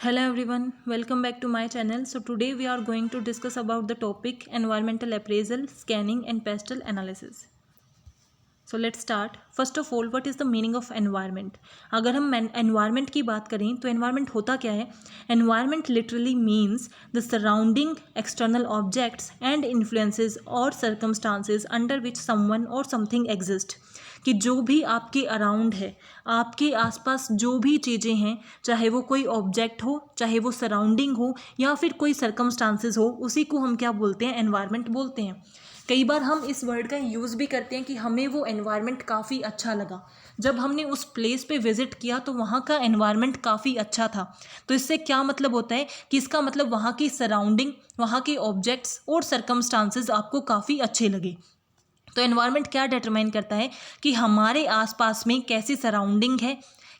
Hello everyone, welcome back to my channel. So today we are going to discuss about the topic environmental appraisal, scanning and pestle analysis. So let's start. First of all, what is the meaning of environment? अगर हम environment की बात करें तो environment होता क्या है? Environment literally means the surrounding external objects and influences or circumstances under which someone or something exist. कि जो भी आपके अराउंड है, आपके आसपास जो भी चीज़ें हैं, चाहे वो कोई ऑब्जेक्ट हो, चाहे वो सराउंडिंग हो या फिर कोई सर्कमस्टांसेस हो, उसी को हम क्या बोलते हैं? एनवायरनमेंट बोलते हैं. कई बार हम इस वर्ड का यूज़ भी करते हैं कि हमें वो एनवायरनमेंट काफ़ी अच्छा लगा, जब हमने उस प्लेस पे विज़िट किया तो वहाँ का एनवायरनमेंट काफ़ी अच्छा था. तो इससे क्या मतलब होता है कि इसका मतलब वहाँ की सराउंडिंग, वहाँ के ऑब्जेक्ट्स और सर्कमस्टांसेस आपको काफ़ी अच्छे लगे. तो एनवायरनमेंट क्या डिटरमाइन करता है कि हमारे आसपास में कैसी सराउंडिंग है,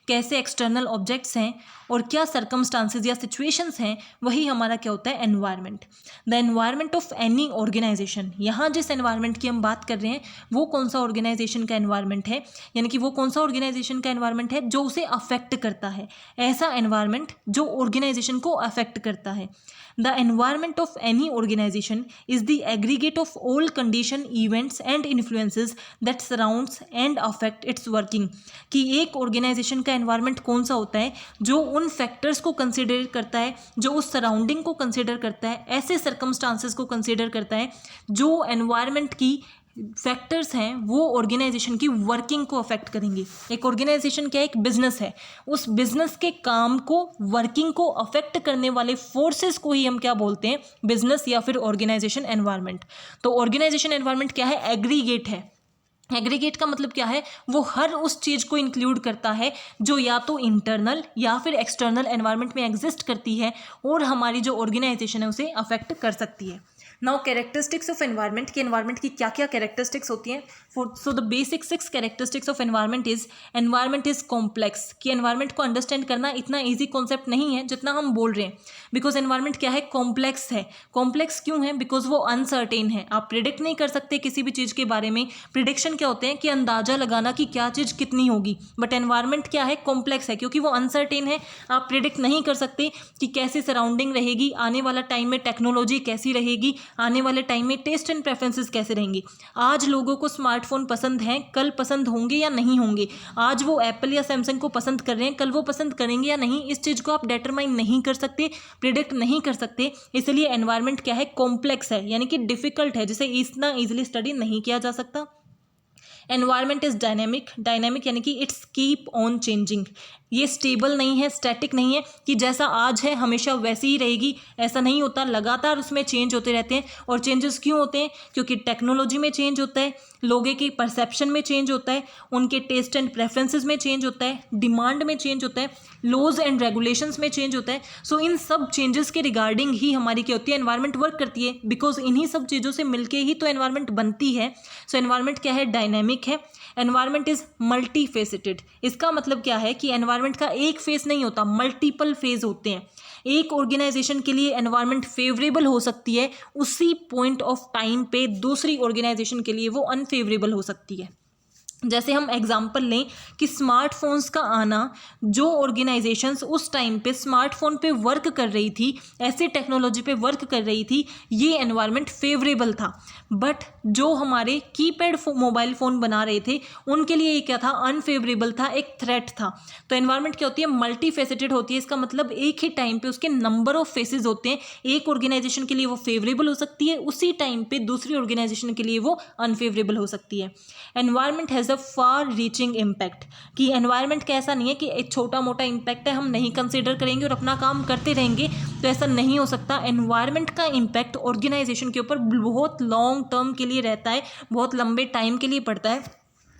कैसे एक्सटर्नल ऑब्जेक्ट्स हैं और क्या सर्कमस्टांसेस या सिचुएशंस हैं, वही हमारा क्या होता है? Environment. The environment of any organisation. यहाँ जिस एनवायरनमेंट की हम बात कर रहे हैं वो कौन सा ऑर्गेनाइजेशन का एनवायरनमेंट है, यानी कि वो कौन सा ऑर्गेनाइजेशन का एनवायरनमेंट है जो उसे अफेक्ट करता है. ऐसा एनवायरनमेंट जो ऑर्गेनाइजेशन को अफेक्ट करता है. The environment of any organization is the aggregate of all condition, events and influences that surrounds and affect its working. कि एक ऑर्गेनाइजेशन का एनवायरनमेंट कौन सा होता है जो उन फैक्टर्स को कंसिडर करता है, जो उस सराउंडिंग को कंसिडर करता है, ऐसे सर्कमस्टांसेस को कंसिडर करता है जो एनवायरनमेंट की फैक्टर्स हैं वो ऑर्गेनाइजेशन की वर्किंग को अफेक्ट करेंगे. एक ऑर्गेनाइजेशन क्या है? एक बिजनेस है. उस बिजनेस के काम को, वर्किंग को अफेक्ट करने वाले फोर्सेस को ही हम क्या बोलते हैं? बिजनेस या फिर ऑर्गेनाइजेशन एनवायरनमेंट. तो ऑर्गेनाइजेशन एनवायरनमेंट क्या है? एग्रीगेट है. एग्रीगेट का मतलब क्या है? वो हर उस चीज़ को इंक्लूड करता है जो या तो इंटरनल या फिर एक्सटर्नल एनवायरनमेंट में एग्जिस्ट करती है और हमारी जो ऑर्गेनाइजेशन है उसे अफेक्ट कर सकती है. नाउ कैरेक्टरिस्टिक्स ऑफ एनवायरनमेंट की एनवायरनमेंट की क्या क्या कैरेक्टरिस्टिक्स होती हैं? So the basic 6 characteristics of environment is complex. कि एनवायरनमेंट को अंडरस्टैंड करना इतना ईजी कॉन्सेप्ट नहीं है जितना हम बोल रहे हैं. बिकॉज एनवायरनमेंट क्या है? कॉम्प्लेक्स है. कॉम्प्लेक्स क्यों है? बिकॉज वो अनसर्टेन है. आप प्रिडिक्ट नहीं कर सकते किसी भी चीज़ के बारे में. प्रिडिक्शन क्या होते हैं? कि अंदाजा लगाना कि क्या चीज़ कितनी होगी. बट एनवायरनमेंट क्या है? कॉम्प्लेक्स है क्योंकि वो अनसर्टेन है. आप प्रिडिक्ट नहीं कर सकते कि कैसी सराउंडिंग रहेगी, आने वाला टाइम में टेक्नोलॉजी कैसी रहेगी, आने वाले टाइम में टेस्ट एंड प्रेफरेंसेस कैसे रहेंगी. आज लोगों को स्मार्टफोन पसंद हैं, कल पसंद होंगे या नहीं होंगे. आज वो एप्पल या सैमसंग को पसंद कर रहे हैं, कल वो पसंद करेंगे या नहीं. इस चीज़ को आप डिटरमाइन नहीं कर सकते, प्रिडिक्ट नहीं कर सकते. इसलिए एनवायरनमेंट क्या है? कॉम्प्लेक्स है, यानी कि डिफिकल्ट है, जिसे इतना ईजिली स्टडी नहीं किया जा सकता. Environment is dynamic. डायनेमिक यानी कि इट्स कीप ऑन चेंजिंग. ये स्टेबल नहीं है, स्टैटिक नहीं है कि जैसा आज है हमेशा वैसी ही रहेगी. ऐसा नहीं होता, लगातार उसमें चेंज होते रहते हैं. और चेंजेस क्यों होते हैं? क्योंकि टेक्नोलॉजी में चेंज होता है, लोगों की परसेप्शन में चेंज होता है, उनके टेस्ट एंड प्रेफरेंसेस में चेंज होता है, डिमांड में चेंज होता है, लॉज एंड रेगुलेशंस में चेंज होता है. सो इन सब चेंजेस के रिगार्डिंग ही हमारी क्या होती है? एनवायरनमेंट वर्क करती है. बिकॉज इन्हीं सब चीज़ों से मिलके ही तो एनवायरनमेंट बनती है. सो एनवायरनमेंट क्या है? डायनेमिक है. Environment is multi faceted. इसका मतलब क्या है कि एनवायरनमेंट का एक फेस नहीं होता, मल्टीपल फेज होते हैं. एक ऑर्गेनाइजेशन के लिए एनवायरनमेंट फेवरेबल हो सकती है, उसी पॉइंट ऑफ टाइम पे दूसरी ऑर्गेनाइजेशन के लिए वो अनफेवरेबल हो सकती है. जैसे हम एग्जांपल लें कि स्मार्टफोन्स का आना, जो ऑर्गेनाइजेशंस उस टाइम पे स्मार्टफोन पे वर्क कर रही थी, ऐसे टेक्नोलॉजी पे वर्क कर रही थी, ये एनवायरनमेंट फेवरेबल था. बट जो हमारे कीपैड मोबाइल फ़ोन बना रहे थे उनके लिए ये क्या था? अनफेवरेबल था, एक थ्रेट था. तो एनवायरनमेंट क्या होती है? मल्टी फेसेटेड होती है. इसका मतलब एक ही टाइम पे उसके नंबर ऑफ फेसेस होते हैं. एक ऑर्गेनाइजेशन के लिए वो फेवरेबल हो सकती है, उसी टाइम पे दूसरी ऑर्गेनाइजेशन के लिए वो अनफेवरेबल हो सकती है. Environment has a far reaching impact. कि एनवायरनमेंट का ऐसा नहीं है कि एक छोटा मोटा इम्पैक्ट है, हम नहीं कंसिडर करेंगे और अपना काम करते रहेंगे, तो ऐसा नहीं हो सकता. एनवायरनमेंट का इम्पैक्ट ऑर्गेनाइजेशन के ऊपर बहुत लॉन्ग टर्म के लिए रहता है, बहुत लंबे टाइम के लिए पड़ता है.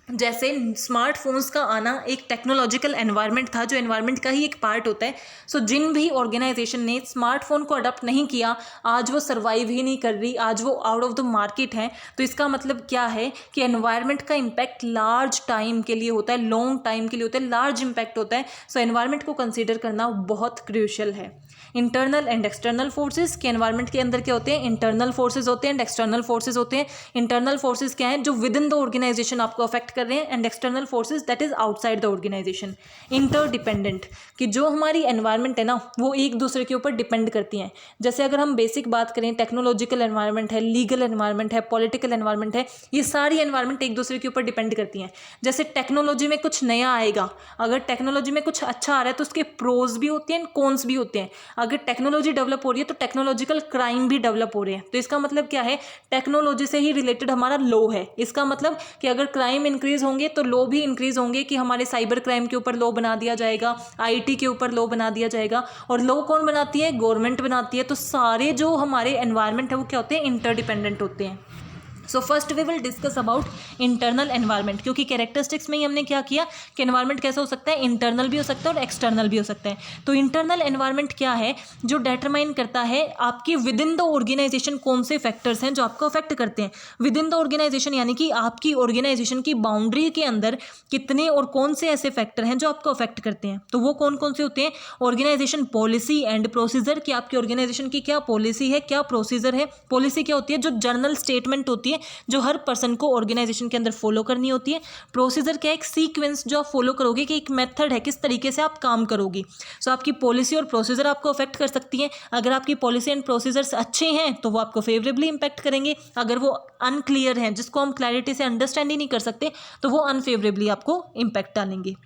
जैसे स्मार्टफोन्स का आना एक टेक्नोलॉजिकल एनवायरनमेंट था, जो एनवायरनमेंट का ही एक पार्ट होता है. सो जिन भी ऑर्गेनाइजेशन ने स्मार्टफोन को अडॉप्ट नहीं किया, आज वो सर्वाइव ही नहीं कर रही, आज वो आउट ऑफ द मार्केट है. तो इसका मतलब क्या है कि एनवायरनमेंट का इम्पैक्ट लार्ज टाइम के लिए होता है, लॉन्ग टाइम के लिए होता है, लार्ज इम्पैक्ट होता है. सो एनवायरनमेंट को कंसिडर करना बहुत क्रूशियल है. Internal and external forces. के एनवायरनमेंट के अंदर क्या होते हैं? इंटरनल फोर्सेज होते हैं एंड एक्सटर्नल फोर्सेज होते हैं. इंटरनल फोर्सेज क्या हैं? जो विद इन द ऑर्गेनाइजेशन आपको अफेक्ट कर रहे हैं, and external forces that is outside the organisation. Interdependent, कि जो हमारी एनवायरनमेंट है ना वो एक दूसरे के ऊपर डिपेंड करती हैं। जैसे अगर हम बेसिक बात करें, टेक्नोलॉजिकल एनवायरनमेंट है, लीगल एनवायरनमेंट है, पॉलिटिकल एनवायरनमेंट है, ये सारी एनवायरनमेंट एक दूसरे के ऊपर डिपेंड करती हैं। जैसे टेक्नोलॉजी में कुछ नया आएगा, अगर टेक्नोलॉजी में कुछ अच्छा आ रहा है तो उसके प्रोज भी होते हैं, कॉन्स भी होते हैं। अगर टेक्नोलॉजी डेवलप हो रही है तो टेक्नोलॉजिकल क्राइम भी डेवलप हो रहे हैं। तो इसका मतलब क्या है, टेक्नोलॉजी से ही रिलेटेड हमारा लॉ है। इसका मतलब कि अगर क्राइम इंक्रीज होंगे तो लॉ भी इंक्रीज होंगे, कि हमारे साइबर क्राइम के ऊपर लॉ बना दिया जाएगा, आईटी के ऊपर लॉ बना दिया जाएगा। और लॉ कौन बनाती है, गवर्नमेंट बनाती है। तो सारे जो हमारे एनवायरनमेंट है वो क्या होते हैं, इंटरडिपेंडेंट होते हैं। So first we will discuss about internal environment, क्योंकि कैरेक्टरिस्टिक्स में ही हमने क्या किया कि एनवायरनमेंट कैसा हो सकता है, इंटरनल भी हो सकता है और एक्सटर्नल भी हो सकता है। तो इंटरनल एनवायरनमेंट क्या है, जो डिटरमाइन करता है आपके विद इन द ऑर्गेनाइजेशन कौन से फैक्टर्स हैं जो आपको अफेक्ट करते हैं। विद इन द ऑर्गेनाइजेशन यानी कि आपकी ऑर्गेनाइजेशन की बाउंड्री के अंदर कितने और कौन से ऐसे फैक्टर हैं जो आपको अफेक्ट करते हैं। तो वो कौन कौन से होते हैं, ऑर्गेनाइजेशन पॉलिसी एंड प्रोसीजर, कि आपकी ऑर्गेनाइजेशन की क्या पॉलिसी है, क्या प्रोसीजर है। पॉलिसी क्या होती है, जो जर्नल स्टेटमेंट होती है जो हर पर्सन को ऑर्गेनाइजेशन के अंदर फॉलो करनी होती है। प्रोसीजर क्या है, एक सीक्वेंस जो आप फॉलो करोगे, कि एक मेथड है किस तरीके से आप काम करोगी। सो आपकी पॉलिसी और प्रोसीजर आपको अफेक्ट कर सकती है। अगर आपकी पॉलिसी एंड प्रोसीजर्स अच्छे हैं तो वो आपको फेवरेबली इंपैक्ट करेंगे। अगर वो अनक्लियर हैं, जिसको हम क्लैरिटी से अंडरस्टैंड ही नहीं कर सकते, तो वो अनफेवरेबली आपको इंपैक्ट डालेंगे।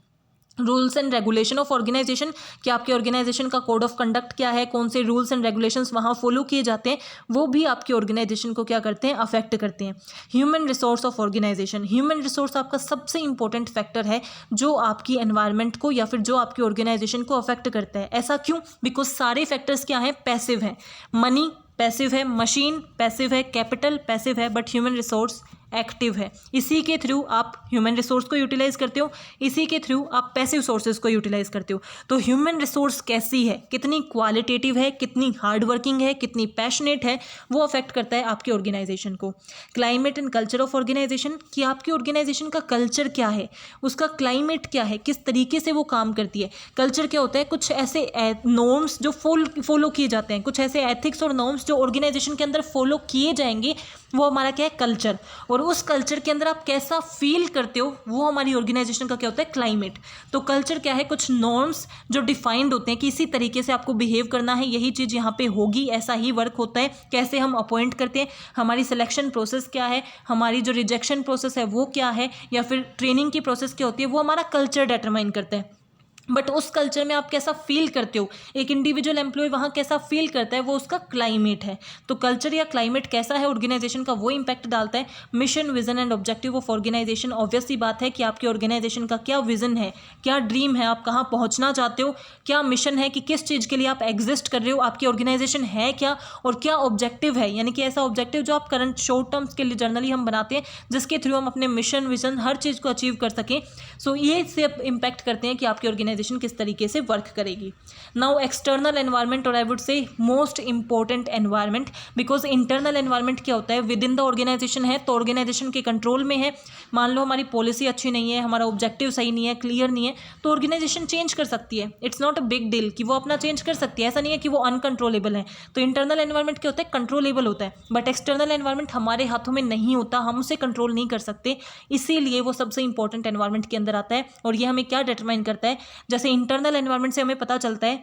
Rules and regulation of organisation, कि आपके ऑर्गेनाइजेशन का कोड ऑफ कंडक्ट क्या है, कौन से रूल्स एंड रेगुलेशंस वहाँ फॉलो किए जाते हैं, वो भी आपकी ऑर्गेनाइजेशन को क्या करते हैं, अफेक्ट करते हैं। Human resource of organisation, human resource आपका सबसे इंपॉर्टेंट फैक्टर है जो आपकी एनवायरनमेंट को या फिर जो आपकी ऑर्गेनाइजेशन को अफेक्ट करता है। ऐसा क्यों, बिकॉज सारे फैक्टर्स क्या हैं, पैसिव हैं। मनी पैसिव है, मशीन पैसिव है, कैपिटल पैसिव है, बट ह्यूमन रिसोर्स एक्टिव है। इसी के थ्रू आप ह्यूमन रिसोर्स को यूटिलाइज करते हो, इसी के थ्रू आप पैसिव सोर्सेज को यूटिलाइज करते हो। तो ह्यूमन रिसोर्स कैसी है, कितनी क्वालिटेटिव है, कितनी हार्ड वर्किंग है, कितनी पैशनेट है, वो अफेक्ट करता है आपकी ऑर्गेनाइजेशन को। Climate and culture of organisation, कि आपकी ऑर्गेनाइजेशन का कल्चर क्या है, उसका क्लाइमेट क्या है, किस तरीके से वो काम करती है। कल्चर क्या होता है, कुछ ऐसे नॉर्म्स जो फॉलो किए जाते हैं, कुछ ऐसे एथिक्स और नॉर्म्स जो ऑर्गेनाइजेशन के अंदर फॉलो किए जाएंगे, वो हमारा क्या है, कल्चर। और उस कल्चर के अंदर आप कैसा फील करते हो, वो हमारी ऑर्गेनाइजेशन का क्या होता है, क्लाइमेट। तो कल्चर क्या है, कुछ नॉर्म्स जो डिफाइंड होते हैं कि इसी तरीके से आपको बिहेव करना है, यही चीज़ यहाँ पे होगी, ऐसा ही वर्क होता है। कैसे हम अपॉइंट करते हैं, हमारी सिलेक्शन प्रोसेस क्या है, हमारी जो रिजेक्शन प्रोसेस है वो क्या है, या फिर ट्रेनिंग की प्रोसेस क्या होती है, वो हमारा कल्चर डिटरमाइन करता है। बट उस कल्चर में आप कैसा फील करते हो, एक इंडिविजुअल एम्प्लॉय वहाँ कैसा फील करता है, वो उसका क्लाइमेट है। तो कल्चर या क्लाइमेट कैसा है ऑर्गेनाइजेशन का, वो इंपैक्ट डालता है। Mission, vision and objective of organization, obvious सी बात है कि आपकी ऑर्गेनाइजेशन का क्या विजन है, क्या ड्रीम है, आप कहाँ पहुँचना चाहते हो, क्या मिशन है कि किस चीज़ के लिए आप एग्जिस्ट कर रहे हो, आपकी ऑर्गेनाइजेशन है क्या, और क्या ऑब्जेक्टिव है, यानी कि ऐसा ऑब्जेक्टिव जो आप करंट शॉर्ट टर्म्स के लिए जर्नली हम बनाते हैं, जिसके थ्रू हम अपने मिशन, विजन, हर चीज़ को अचीव कर सकें। सो ये सब इंपैक्ट करते हैं कि आपकी ऑर्गेनाइजेशन किस तरीके से वर्क करेगी। नाउ एक्सटर्नल एनवायरनमेंट, और I would say most important environment, because internal environment क्या होता है, विद इन द ऑर्गेनाइजेशन है, तो ऑर्गेनाइजेशन के कंट्रोल में है। मान लो हमारी पॉलिसी अच्छी नहीं है, हमारा ऑब्जेक्टिव सही नहीं है, क्लियर नहीं है, तो ऑर्गेनाइजेशन चेंज कर सकती है। It's not a big deal कि वो अपना चेंज कर सकती है, ऐसा नहीं है कि वो अनकंट्रोलेबल है। तो इंटरनल एनवायरनमेंट क्या होता है, कंट्रोलेबल होता है, बट एक्सटर्नल एनवायरनमेंट हमारे हाथों में नहीं होता, हम उसे कंट्रोल नहीं कर सकते, इसीलिए वो सबसे इंपॉर्टेंट एनवायरनमेंट के अंदर आता है। और ये हमें क्या डिटरमाइन करता है, जैसे इंटरनल एनवायरनमेंट से हमें पता चलता है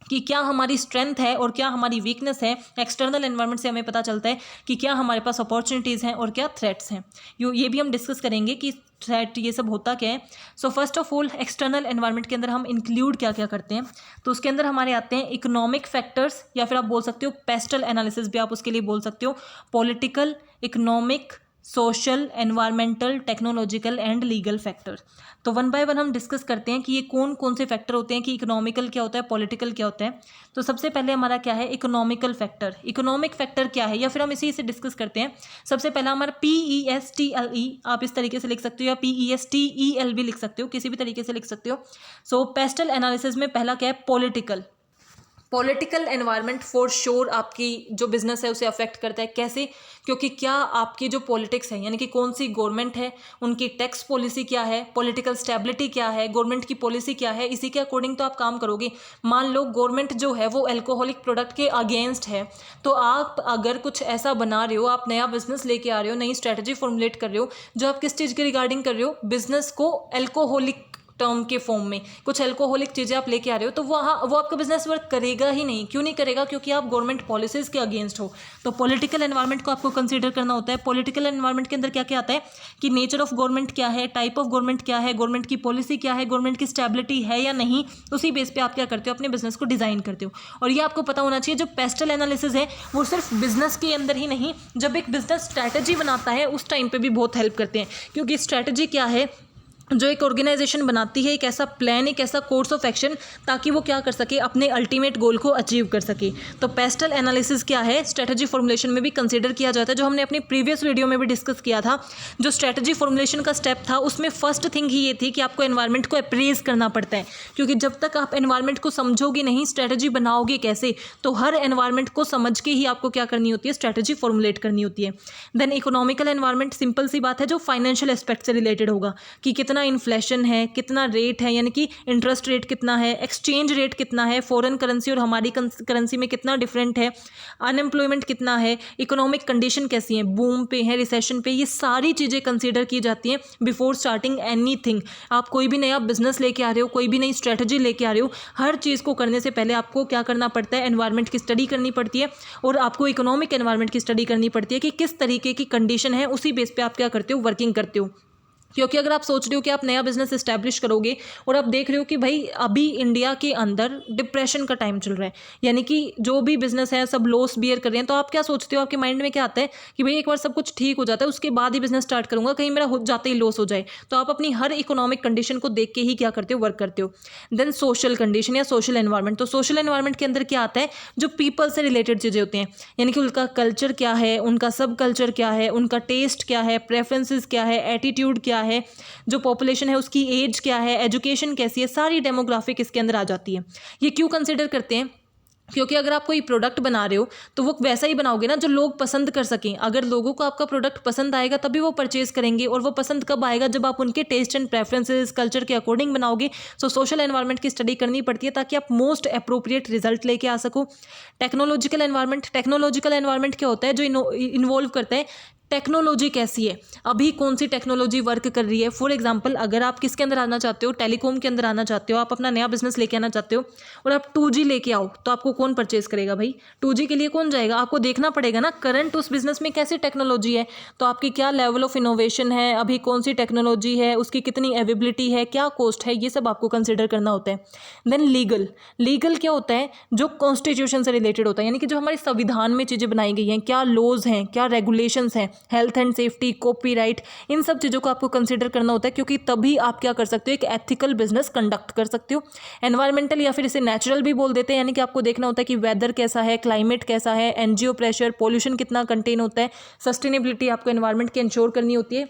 कि क्या हमारी स्ट्रेंथ है और क्या हमारी वीकनेस है, एक्सटर्नल एनवायरनमेंट से हमें पता चलता है कि क्या हमारे पास अपॉर्चुनिटीज़ हैं और क्या थ्रेट्स हैं। ये भी हम डिस्कस करेंगे कि थ्रेट ये सब होता क्या है। So first of all external environment के अंदर हम इंक्लूड क्या क्या करते हैं, तो उसके अंदर हमारे आते हैं इकोनॉमिक फैक्टर्स, या फिर आप बोल सकते हो पेस्टल एनालिसिस भी आप उसके लिए बोल सकते हो, political, economic, social, environmental, technological and legal factor. तो वन बाय वन हम डिस्कस करते हैं कि ये कौन कौन से फैक्टर होते हैं, कि इकोनॉमिकल क्या होता है, पॉलिटिकल क्या होता है। तो सबसे पहले हमारा क्या है, इकोनॉमिकल फैक्टर। इकोनॉमिक फैक्टर क्या है, या फिर हम इसी से डिस्कस करते हैं। सबसे पहला हमारा PESTLE, आप इस तरीके से लिख सकते हो, या PESTEL भी लिख सकते हो, किसी भी तरीके से लिख सकते हो। सो पेस्टल एनालिसिस में पहला क्या है, political. Political environment for sure आपकी जो बिजनेस है उसे अफेक्ट करता है। कैसे? क्योंकि क्या आपकी जो पॉलिटिक्स है, यानी कि कौन सी गवर्नमेंट है, उनकी टैक्स पॉलिसी क्या है, पॉलिटिकल स्टेबिलिटी क्या है, गवर्नमेंट की पॉलिसी क्या है, इसी के अकॉर्डिंग तो आप काम करोगे। मान लो गवर्नमेंट जो है वो अल्कोहलिक प्रोडक्ट के अगेंस्ट है, तो आप अगर कुछ ऐसा बना रहे हो, आप नया बिजनेस लेके आ रहे हो, नई स्ट्रैटेजी फॉर्मुलेट कर रहे हो, जो आप किस चीज़ के रिगार्डिंग कर रहे हो, बिजनेस को अल्कोहलिक टर्म के फॉर्म में कुछ अल्कोहलिक चीज़ें आप लेके आ रहे हो, तो वो आपका बिजनेस वर्क करेगा ही नहीं। क्यों नहीं करेगा? क्योंकि आप गवर्नमेंट पॉलिसीज़ के अगेंस्ट हो। तो पॉलिटिकल एनवायरनमेंट को आपको कंसीडर करना होता है। पॉलिटिकल एनवायरनमेंट के अंदर क्या क्या आता है कि नेचर ऑफ गवर्नमेंट क्या है, टाइप ऑफ गवर्नमेंट क्या है, गवर्नमेंट की पॉलिसी क्या है, गवर्नमेंट की स्टेबिलिटी है या नहीं, उसी बेस पे आप क्या करते हो, अपने बिजनेस को डिज़ाइन करते हो। और ये आपको पता होना चाहिए, जो पेस्टल एनालिसिस है वो सिर्फ बिजनेस के अंदर ही नहीं, जब एक बिजनेस स्ट्रैटेजी बनाता है उस टाइम पे भी बहुत हेल्प करते हैं। क्योंकि स्ट्रैटेजी क्या है, जो एक ऑर्गेनाइजेशन बनाती है, एक ऐसा प्लान, एक ऐसा कोर्स ऑफ एक्शन, ताकि वो क्या कर सके, अपने अल्टीमेट गोल को अचीव कर सके। तो पेस्टल एनालिसिस क्या है, स्ट्रेटजी फॉर्मुलेशन में भी कंसीडर किया जाता है, जो हमने अपनी प्रीवियस वीडियो में भी डिस्कस किया था। जो स्ट्रेटजी फॉर्मुलेशन का स्टेप था उसमें फर्स्ट थिंग ही ये थी कि आपको एनवायरनमेंट को अप्रेज करना पड़ता है। क्योंकि जब तक आप एनवायरनमेंट को समझोगे नहीं, स्ट्रेटजी बनाओगे कैसे? तो हर एनवायरनमेंट को समझ के ही आपको क्या करनी होती है, स्ट्रेटजी फॉर्मुलेट करनी होती है। देन इकोनॉमिकल एनवायरनमेंट, सिंपल सी बात है, जो फाइनेंशियल एस्पेक्ट से रिलेटेड होगा कि कितना इन्फ्लेशन है, कितना रेट है, यानी कि इंटरेस्ट रेट कितना है, एक्सचेंज रेट कितना है, फॉरेन करेंसी और हमारी करेंसी में कितना डिफरेंट है, अनएम्प्लॉयमेंट कितना है, इकोनॉमिक कंडीशन कैसी है, बूम पे है, रिसेशन पे, ये सारी चीज़ें कंसीडर की जाती हैं बिफोर स्टार्टिंग एनीथिंग। आप कोई भी नया बिजनेस लेके आ रहे हो, कोई भी नई स्ट्रेटजी लेके आ रहे हो, हर चीज़ को करने से पहले आपको क्या करना पड़ता है, एनवायरनमेंट की स्टडी करनी पड़ती है, और आपको इकोनॉमिक एनवायरनमेंट की स्टडी करनी पड़ती है कि किस तरीके की कंडीशन है, उसी बेस पे आप क्या करते हो, वर्किंग करते हो। क्योंकि अगर आप सोच रहे हो कि आप नया बिजनेस इस्टेब्लिश करोगे और आप देख रहे हो कि भाई अभी इंडिया के अंदर डिप्रेशन का टाइम चल रहा है, यानी कि जो भी बिजनेस है सब लॉस बियर कर रहे हैं, तो आप क्या सोचते हो, आपके माइंड में क्या आता है कि भाई एक बार सब कुछ ठीक हो जाता है उसके बाद ही बिजनेस स्टार्ट करूंगा, कहीं मेरा हो जाते ही लॉस हो जाए। तो आप अपनी हर इकोनॉमिक कंडीशन को देख के ही क्या करते हो, वर्क करते हो। देन सोशल कंडीशन या सोशल एनवायरनमेंट, तो सोशल एनवायरनमेंट के अंदर क्या आता है, जो पीपल से रिलेटेड चीज़ें होती हैं, यानी कि उनका कल्चर क्या है, उनका सब कल्चर क्या है, उनका टेस्ट क्या है, प्रेफरेंसेस क्या है, एटीट्यूड क्या है, जो पॉपुलेशन है उसकी एज क्या है, एजुकेशन कैसी है, सारी डेमोग्राफिक इसके अंदर आ जाती है। ये क्यों कंसिडर करते हैं? क्योंकि अगर आप कोई प्रोडक्ट बना रहे हो तो वो वैसा ही बनाओगे ना जो लोग पसंद कर सकें। अगर लोगों को आपका प्रोडक्ट पसंद आएगा तभी वो परचेज करेंगे, और वो पसंद कब आएगा, जब आप उनके टेस्ट एंड प्रेफरेंसेस, कल्चर के अकॉर्डिंग बनाओगे। सो सोशल एनवायरनमेंट की स्टडी करनी पड़ती है ताकि आप मोस्ट अप्रोप्रिएट रिजल्ट लेके आ सको। टेक्नोलॉजिकल एनवायरनमेंट, टेक्नोलॉजिकल एनवायरनमेंट क्या होता है, जो इन्वॉल्व करता है टेक्नोलॉजी कैसी है, अभी कौन सी टेक्नोलॉजी वर्क कर रही है। फॉर एग्जांपल, अगर आप किसके अंदर आना चाहते हो, टेलीकॉम के अंदर आना चाहते हो, आप अपना नया बिजनेस लेके आना चाहते हो और आप 2G लेके आओ, तो आपको कौन परचेज करेगा भाई? 2G के लिए कौन जाएगा? आपको देखना पड़ेगा ना करंट उस बिजनेस में कैसी टेक्नोलॉजी है, तो आपकी क्या लेवल ऑफ इनोवेशन है, अभी कौन सी टेक्नोलॉजी है, उसकी कितनी अवेबिलिटी है, क्या कॉस्ट है, ये सब आपको कंसिडर करना होता है। देन लीगल, लीगल क्या होता है, जो कॉन्स्टिट्यूशन से रिलेटेड होता है, यानी कि जो हमारे संविधान में चीज़ें बनाई गई हैं, क्या लॉज हैं, क्या रेगुलेशंस हैं, हेल्थ एंड सेफ्टी, कॉपीराइट, इन सब चीज़ों को आपको कंसीडर करना होता है, क्योंकि तभी आप क्या कर सकते हो, एक एथिकल बिजनेस कंडक्ट कर सकते हो। एनवायरमेंटल या फिर इसे नेचुरल भी बोल देते हैं, यानी कि आपको देखना होता है कि वेदर कैसा है, क्लाइमेट कैसा है, एनजीओ प्रेशर, पोल्यूशन कितना कंटेन होता है, सस्टेनेबिलिटी आपको एनवायरमेंट की इंश्योर करनी होती है।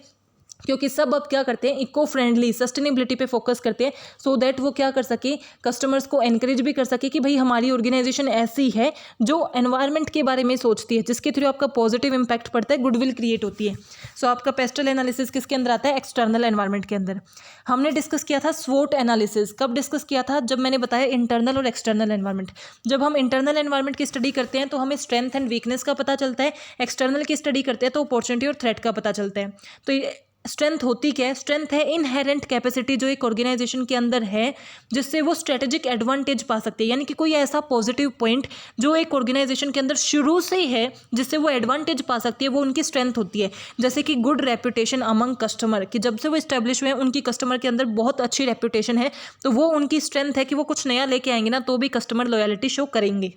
क्योंकि सब अब क्या करते हैं, इको फ्रेंडली, सस्टेनेबिलिटी पे फोकस करते हैं, सो दैट वो क्या कर सके, कस्टमर्स को एनकरेज भी कर सके कि भाई हमारी ऑर्गेनाइजेशन ऐसी है जो एनवायरनमेंट के बारे में सोचती है, जिसके थ्रू आपका पॉजिटिव इंपैक्ट पड़ता है, गुडविल क्रिएट होती है। सो आपका पेस्टल एनालिसिस किसके अंदर आता है, एक्सटर्नल एनवायरनमेंट के अंदर। हमने डिस्कस किया था स्वोट एनालिसिस, कब डिस्कस किया था, जब मैंने बताया इंटरनल और एक्सटर्नल एनवायरनमेंट। जब हम इंटरनल एनवायरनमेंट की स्टडी करते हैं तो हमें स्ट्रेंथ एंड वीकनेस का पता चलता है, एक्सटर्नल की स्टडी करते हैं तो अपॉर्चुनिटी और थ्रेट का पता चलता है। तो स्ट्रेंथ होती क्या है, स्ट्रेंथ है इनहेरेंट कैपेसिटी जो एक ऑर्गेनाइजेशन के अंदर है, जिससे वो स्ट्रेटेजिक एडवांटेज पा सकती है, यानी कि कोई ऐसा पॉजिटिव पॉइंट जो एक ऑर्गेनाइजेशन के अंदर शुरू से ही है जिससे वो एडवांटेज पा सकती है, वो उनकी स्ट्रेंथ होती है। जैसे कि गुड रेपुटेशन अमंग कस्टमर, कि जब से वो इस्टेब्लिश हुए हैं उनकी कस्टमर के अंदर बहुत अच्छी रेपुटेशन है, तो वो उनकी स्ट्रेंथ है कि वो कुछ नया लेके आएंगे ना तो भी कस्टमर लॉयल्टी शो करेंगे।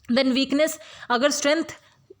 देन वीकनेस, अगर स्ट्रेंथ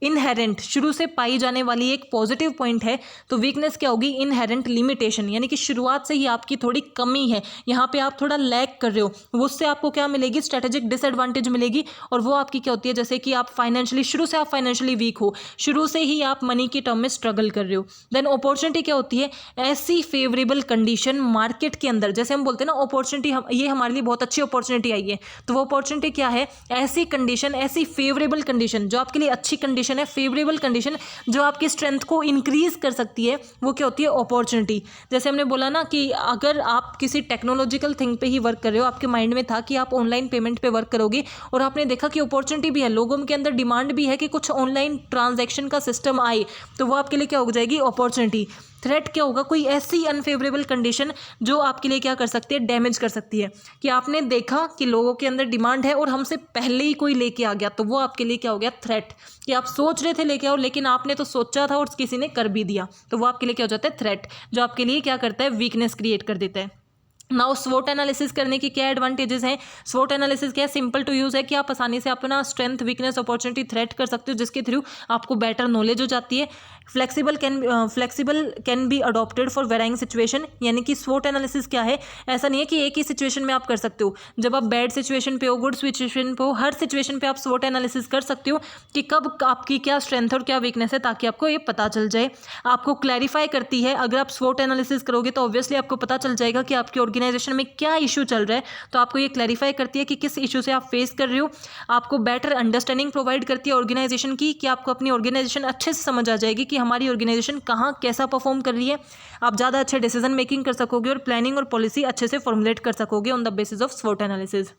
इनहेरेंट, शुरू से पाई जाने वाली एक पॉजिटिव पॉइंट है, तो वीकनेस क्या होगी, इनहेरेंट लिमिटेशन, यानी कि शुरुआत से ही आपकी थोड़ी कमी है, यहाँ पे आप थोड़ा लैग कर रहे हो, वो उससे आपको क्या मिलेगी, स्ट्रेटेजिक डिसएडवांटेज मिलेगी। और वो आपकी क्या होती है, जैसे कि आप फाइनेंशियली, शुरू से आप फाइनेंशियली वीक हो, शुरू से ही आप मनी के टर्म में स्ट्रगल कर रहे हो। देन अपॉर्चुनिटी क्या होती है, ऐसी फेवरेबल कंडीशन मार्केट के अंदर, जैसे हम बोलते हैं ना अपॉर्चुनिटी, ये हमारे लिए बहुत अच्छी अपॉर्चुनिटी आई है, तो वो अपॉर्चुनिटी क्या है, ऐसी कंडीशन, ऐसी फेवरेबल कंडीशन जो आपके लिए अच्छी कंडीशन है, फेवरेबल कंडीशन जो आपकी स्ट्रेंथ को इंक्रीज कर सकती है, वो क्या होती है, अपॉर्चुनिटी। जैसे हमने बोला ना कि अगर आप किसी टेक्नोलॉजिकल थिंग पे ही वर्क कर रहे हो, आपके माइंड में था कि आप ऑनलाइन पेमेंट पे वर्क करोगे और आपने देखा कि अपॉर्चुनिटी भी है, लोगों के अंदर डिमांड भी है कि कुछ ऑनलाइन ट्रांजैक्शन का सिस्टम आए, तो वो आपके लिए क्या हो जाएगी, अपॉर्चुनिटी। थ्रेट क्या होगा, कोई ऐसी अनफेवरेबल कंडीशन जो आपके लिए क्या कर सकती है, डैमेज कर सकती है, कि आपने देखा कि लोगों के अंदर डिमांड है और हमसे पहले ही कोई लेके आ गया, तो वो आपके लिए क्या हो गया, थ्रेट। कि आप सोच रहे थे लेके आओ, लेकिन आपने तो सोचा था और किसी ने कर भी दिया, तो वो आपके लिए क्या हो जाता है, थ्रेट, जो आपके लिए क्या करता है, वीकनेस क्रिएट कर देता है। नाउ स्वोट एनालिसिस करने की क्या एडवांटेजेस हैं, स्वोट एनालिसिस क्या है, सिंपल टू यूज़ है कि आप आसानी से अपना स्ट्रेंथ, वीकनेस, अपॉर्चुनिटी, थ्रेट कर सकते हो, जिसके थ्रू आपको बेटर नॉलेज हो जाती है। Flexible can be adopted for varying situation, यानी कि स्वोट एनालिसिस क्या है, ऐसा नहीं है कि एक ही सिचुएशन में आप कर सकते हो, जब आप बैड सिचुएशन पे हो, गुड सिचुएशन पे हो, हर सिचुएशन पे आप स्वोट एनालिसिस कर सकते हो कि कब आपकी क्या स्ट्रेंथ और क्या वीकनेस है, ताकि आपको ये पता चल जाए। आपको क्लैरिफाई करती है, अगर आप स्वोट एनालिसिस करोगे तो ऑब्वियसली आपको पता चल जाएगा कि आपकी ऑर्गेनाइजेशन में क्या इशू चल रहा है, तो आपको ये क्लैरिफाई करती है कि किस इशू से आप फेस कर रहे हो। आपको बेटर अंडरस्टैंडिंग प्रोवाइड करती है ऑर्गेनाइजेशन की, कि आपको अपनी ऑर्गेनाइजेशन अच्छे से समझ आ जाएगी कि हमारी ऑर्गेनाइजेशन कहाँ कैसा परफॉर्म कर रही है। आप ज़्यादा अच्छे डिसीजन मेकिंग कर सकोगे और प्लानिंग और पॉलिसी अच्छे से फॉर्मुलेट कर सकोगे ऑन द बेसिस ऑफ स्वोट analysis.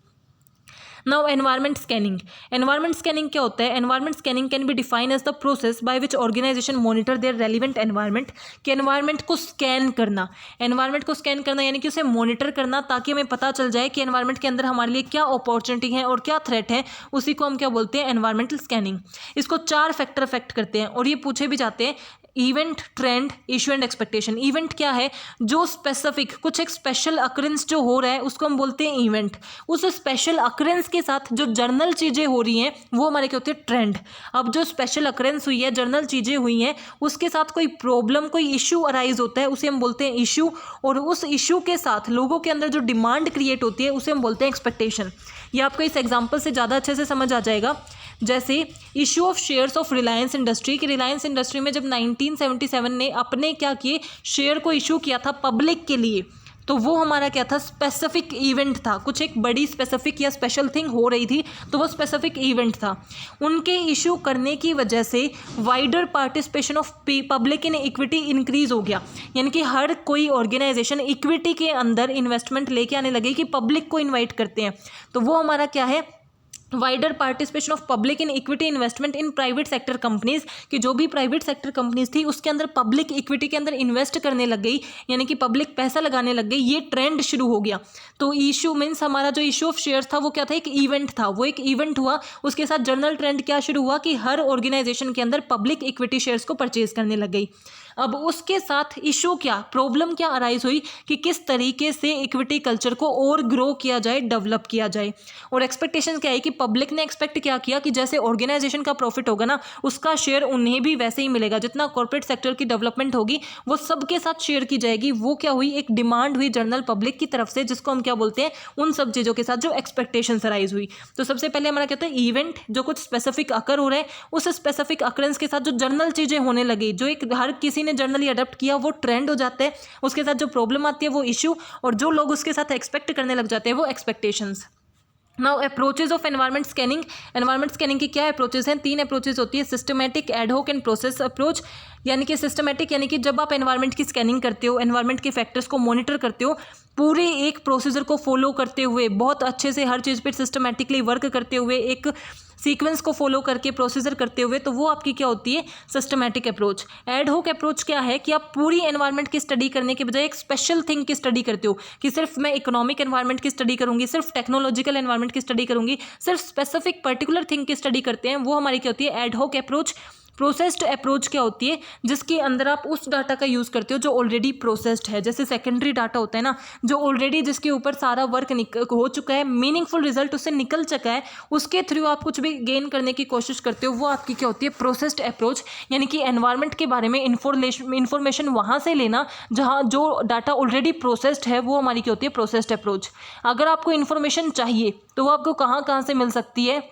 Now environment scanning. Environment scanning क्या होता है, environment scanning can be define as the process by which organization monitor their relevant environment. कि एनवायरमेंट को स्कैन करना, एनवायरमेंट को स्कैन करना यानी कि उसे मॉनिटर करना, ताकि हमें पता चल जाए कि एनवायरमेंट के अंदर हमारे लिए क्या अपॉर्चुनिटी है और क्या थ्रेट है, उसी को हम क्या बोलते हैं, एनवायरमेंटल स्कैनिंग। इसको 4 फैक्टर अफेक्ट करते हैं और ये पूछे भी जाते हैं, event, trend, issue and expectation. Event क्या है, जो स्पेसिफिक कुछ एक स्पेशल अकरेंस जो हो रहा है उसको हम बोलते हैं इवेंट। उस स्पेशल अकरेंस के साथ जो जर्नल चीज़ें हो रही हैं वो हमारे क्या होती है, ट्रेंड। अब जो स्पेशल अकरेंस हुई है, जर्नल चीज़ें हुई हैं, उसके साथ कोई प्रॉब्लम, कोई इशू अराइज होता है, उसे हम बोलते हैं इशू। और उस इशू के साथ लोगों के अंदर जो डिमांड क्रिएट होती है उसे हम बोलते हैं एक्सपेक्टेशन। ये आपको इस एग्जाम्पल से ज़्यादा अच्छे से समझ आ जाएगा। जैसे issue of shares of Reliance industry, कि रिलायंस इंडस्ट्री में जब 1977 ने अपने क्या किए, शेयर को इशू किया था पब्लिक के लिए, तो वो हमारा क्या था, स्पेसिफिक इवेंट था, कुछ एक बड़ी स्पेसिफिक या स्पेशल थिंग हो रही थी, तो वो स्पेसिफिक इवेंट था। उनके इशू करने की वजह से wider participation of public in equity increase हो गया, यानी कि हर कोई ऑर्गेनाइजेशन इक्विटी के अंदर इन्वेस्टमेंट लेके आने लगे, कि पब्लिक को इन्वाइट करते हैं, तो वो हमारा क्या है, wider participation of public in equity investment in private sector companies. कि जो भी प्राइवेट सेक्टर कंपनीज थी उसके अंदर पब्लिक इक्विटी के अंदर इन्वेस्ट करने लग गई, यानी कि पब्लिक पैसा लगाने लग गई, ये ट्रेंड शुरू हो गया। तो इशू मीन्स हमारा जो इशू ऑफ शेयर्स था वो क्या था, एक इवेंट था, वो एक इवेंट हुआ, उसके साथ जनरल ट्रेंड क्या शुरू हुआ कि हर ऑर्गेनाइजेशन के अंदर पब्लिक इक्विटी शेयर्स को परचेज करने लग गई। अब उसके साथ इशू क्या, प्रॉब्लम क्या अराइज हुई कि किस तरीके से इक्विटी कल्चर को और ग्रो किया जाए, डेवलप किया जाए। और एक्सपेक्टेशन क्या है कि पब्लिक ने एक्सपेक्ट क्या किया कि जैसे ऑर्गेनाइजेशन का प्रॉफिट होगा ना, उसका शेयर उन्हें भी वैसे ही मिलेगा, जितना कॉर्पोरेट सेक्टर की डेवलपमेंट होगी वो सबके साथ शेयर की जाएगी। वो क्या हुई, एक डिमांड हुई जनरल पब्लिक की तरफ से, जिसको हम क्या बोलते हैं, उन सब चीज़ों के साथ जो एक्सपेक्टेशन अराइज हुई। तो सबसे पहले हमारा कहते हैं इवेंट, जो कुछ स्पेसिफिक अकर हो रहा है, उस स्पेसिफिक अकरेंस के साथ जो जनरल चीज़ें होने लगी, जो एक हर किसी ने जनरली अडॉप्ट किया, वो ट्रेंड हो जाते हैं। उसके साथ जो प्रॉब्लम आती है वो इशू, और जो लोग उसके साथ एक्सपेक्ट करने लग जाते हैं वो expectations. Now approaches of environment scanning. Environment scanning की क्या अप्रोचेज हैं, 3 अप्रोचेज होती है, systematic, ad hoc and process approach. यानी कि सिस्टमैटिक यानी कि जब आप एनवायरमेंट की स्कैनिंग करते हो, एनवायरमेंट के फैक्टर्स को मॉनिटर करते हो, पूरे एक प्रोसीजर को फॉलो करते हुए, बहुत अच्छे से हर चीज़ पर सिस्टमैटिकली वर्क करते हुए, एक सीक्वेंस को फॉलो करके प्रोसीजर करते हुए, तो वो आपकी क्या होती है, सिस्टमैटिक अप्रोच। एडहॉक अप्रोच क्या है कि आप पूरी एनवायरनमेंट की स्टडी करने के बजाय एक स्पेशल थिंग की स्टडी करते हो, कि सिर्फ मैं इकोनॉमिक एनवायरनमेंट की स्टडी करूंगी, सिर्फ टेक्नोलॉजिकल एनवायरनमेंट की स्टडी करूंगी, सिर्फ स्पेसिफिक पर्टिकुलर थिंग की स्टडी करते हैं, वो हमारी क्या होती है, एडहॉक अप्रोच। प्रोसेस्ड अप्रोच क्या होती है, जिसके अंदर आप उस डाटा का यूज़ करते हो जो ऑलरेडी प्रोसेस्ड है। जैसे सेकेंडरी डाटा होता है ना, जो ऑलरेडी जिसके ऊपर सारा वर्क हो चुका है, मीनिंगफुल रिजल्ट उससे निकल चुका है, उसके थ्रू आप कुछ भी गेन करने की कोशिश करते हो, वो आपकी क्या होती है, प्रोसेस्ड अप्रोच। यानी कि एनवायरनमेंट के बारे में इन्फॉर्मेशन वहाँ से लेना जहाँ जो डाटा ऑलरेडी प्रोसेस्ड है, वो हमारी क्या होती है, प्रोसेस्ड अप्रोच। अगर आपको इन्फॉर्मेशन चाहिए तो वो आपको कहाँ से मिल सकती है,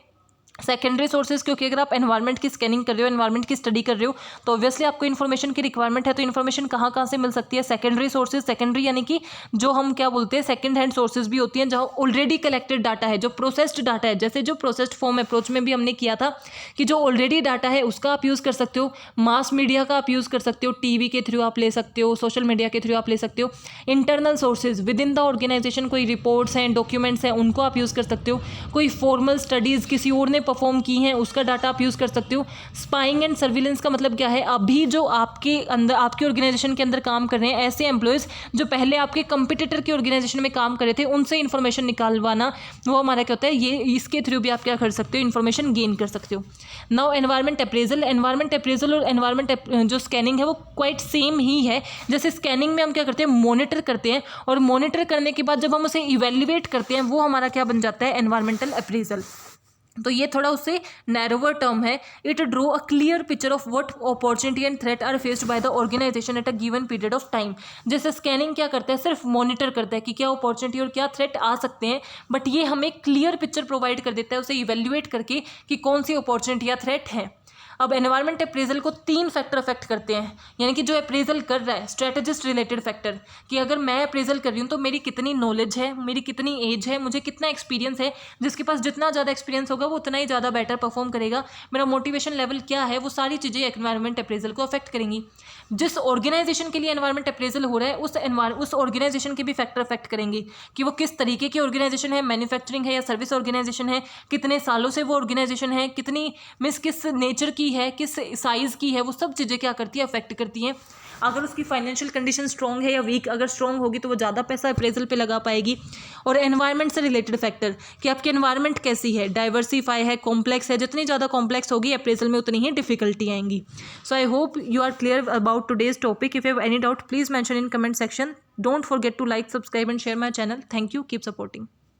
सेकेंडरी सोर्सेज, क्योंकि अगर आप एनवायरनमेंट की स्कैनिंग कर रहे हो, एनवायरनमेंट की स्टडी कर रहे हो, तो ऑब्वियसली आपको इन्फॉर्मेशन की रिक्वायरमेंट है। तो इन्फॉर्मेशन कहाँ से मिल सकती है, सेकेंडरी सोर्सेज। सेकेंडरी यानी कि जो हम क्या बोलते हैं, सेकंड हैंड सोर्सेज भी होती हैं, जहाँ ऑलरेडी कलेक्टेड डाटा है, जो प्रोसेस्ड डाटा है। जैसे जो प्रोसेस्ड फॉर्म अप्रोच में भी हमने किया था कि जो ऑलरेडी डाटा है उसका आप यूज़ कर सकते हो, मास मीडिया का आप यूज़ कर सकते हो, टीवी के थ्रू आप ले सकते हो, सोशल मीडिया के थ्रू आप ले सकते हो। Internal sources within the organisation, कोई रिपोर्ट्स हैं, डॉक्यूमेंट्स हैं, उनको आप यूज़ कर सकते हो। कोई फॉर्मल स्टडीज़ किसी और ने परफॉर्म की हैं, उसका डाटा आप यूज़ कर सकते हो। स्पाइंग एंड सर्विलेंस का मतलब क्या है, अभी जो आपके अंदर, आपके ऑर्गेनाइजेशन के अंदर काम कर रहे हैं ऐसे एम्प्लॉयज़ जो पहले आपके कंपटीटर की ऑर्गेनाइजेशन में काम कर रहे थे, उनसे इन्फॉर्मेशन निकालवाना, वो हमारा क्या होता है, ये इसके थ्रू भी आप क्या कर सकते हो, इन्फॉर्मेशन गेन कर सकते हो। Now environment appraisal. Environment appraisal और एनवायरनमेंट जो स्कैनिंग है वो क्वाइट सेम ही है। जैसे स्कैनिंग में हम क्या करते हैं, मॉनिटर करते हैं, और मॉनिटर करने के बाद जब हम उसे इवेल्युएट करते हैं, वो हमारा क्या बन जाता है, एनवायरमेंटल अप्रेजल। तो ये थोड़ा उससे नैरोवर टर्म है। It draw a clear picture of what opportunity and threat are faced by the organisation at a given period of time. जैसे स्कैनिंग क्या करता है, सिर्फ मॉनिटर करता है कि क्या अपॉर्चुनिटी और क्या थ्रेट आ सकते हैं, बट ये हमें क्लियर पिक्चर प्रोवाइड कर देता है उसे इवेल्युएट करके कि कौन सी अपॉर्चुनिटी या थ्रेट है। अब एनवायरनमेंट अप्रेजल को 3 फैक्टर अफेक्ट करते हैं, यानी कि जो अप्रेजल कर रहा है, स्ट्रेटेजिस्ट रिलेटेड फैक्टर, कि अगर मैं अप्रेजल कर रही हूँ तो मेरी कितनी नॉलेज है, मेरी कितनी एज है, मुझे कितना एक्सपीरियंस है। जिसके पास जितना ज़्यादा एक्सपीरियंस होगा वो उतना ही ज़्यादा बेटर परफॉर्म करेगा। मेरा मोटिवेशन लेवल क्या है, वो सारी चीज़ें एनवायरनमेंट अप्रेजल को अफेक्ट करेंगी। जिस ऑर्गेनाइजेशन के लिए एनवायरनमेंट अप्रेजल हो रहा है, उस ऑर्गेनाइजेशन के भी फैक्टर अफेक्ट करेंगे कि वो किस तरीके की ऑर्गेनाइजेशन है, मैन्युफैक्चरिंग है या सर्विस ऑर्गेनाइजेशन है, कितने सालों से वो ऑर्गेनाइजेशन है, कितनी किस नेचर की है, किस साइज़ की है, वो सब चीज़ें क्या करती है, अफेक्ट करती हैं। अगर उसकी फाइनेंशियल कंडीशन स्ट्रॉन्ग है या वीक, अगर स्ट्रॉन्ग होगी तो वो ज़्यादा पैसा अप्रेजल पे लगा पाएगी। और एनवायरनमेंट से रिलेटेड फैक्टर कि आपकी एनवायरनमेंट कैसी है, डाइवर्सिफाई है, कॉम्प्लेक्स है, जितनी ज़्यादा कॉम्प्लेक्स होगी अप्रेजल में उतनी ही डिफिकल्टी आएंगी। So I hope you are clear about today's topic. If you have any doubt please mention in comment section. Don't forget to like, subscribe and share my channel. Thank you. Keep supporting.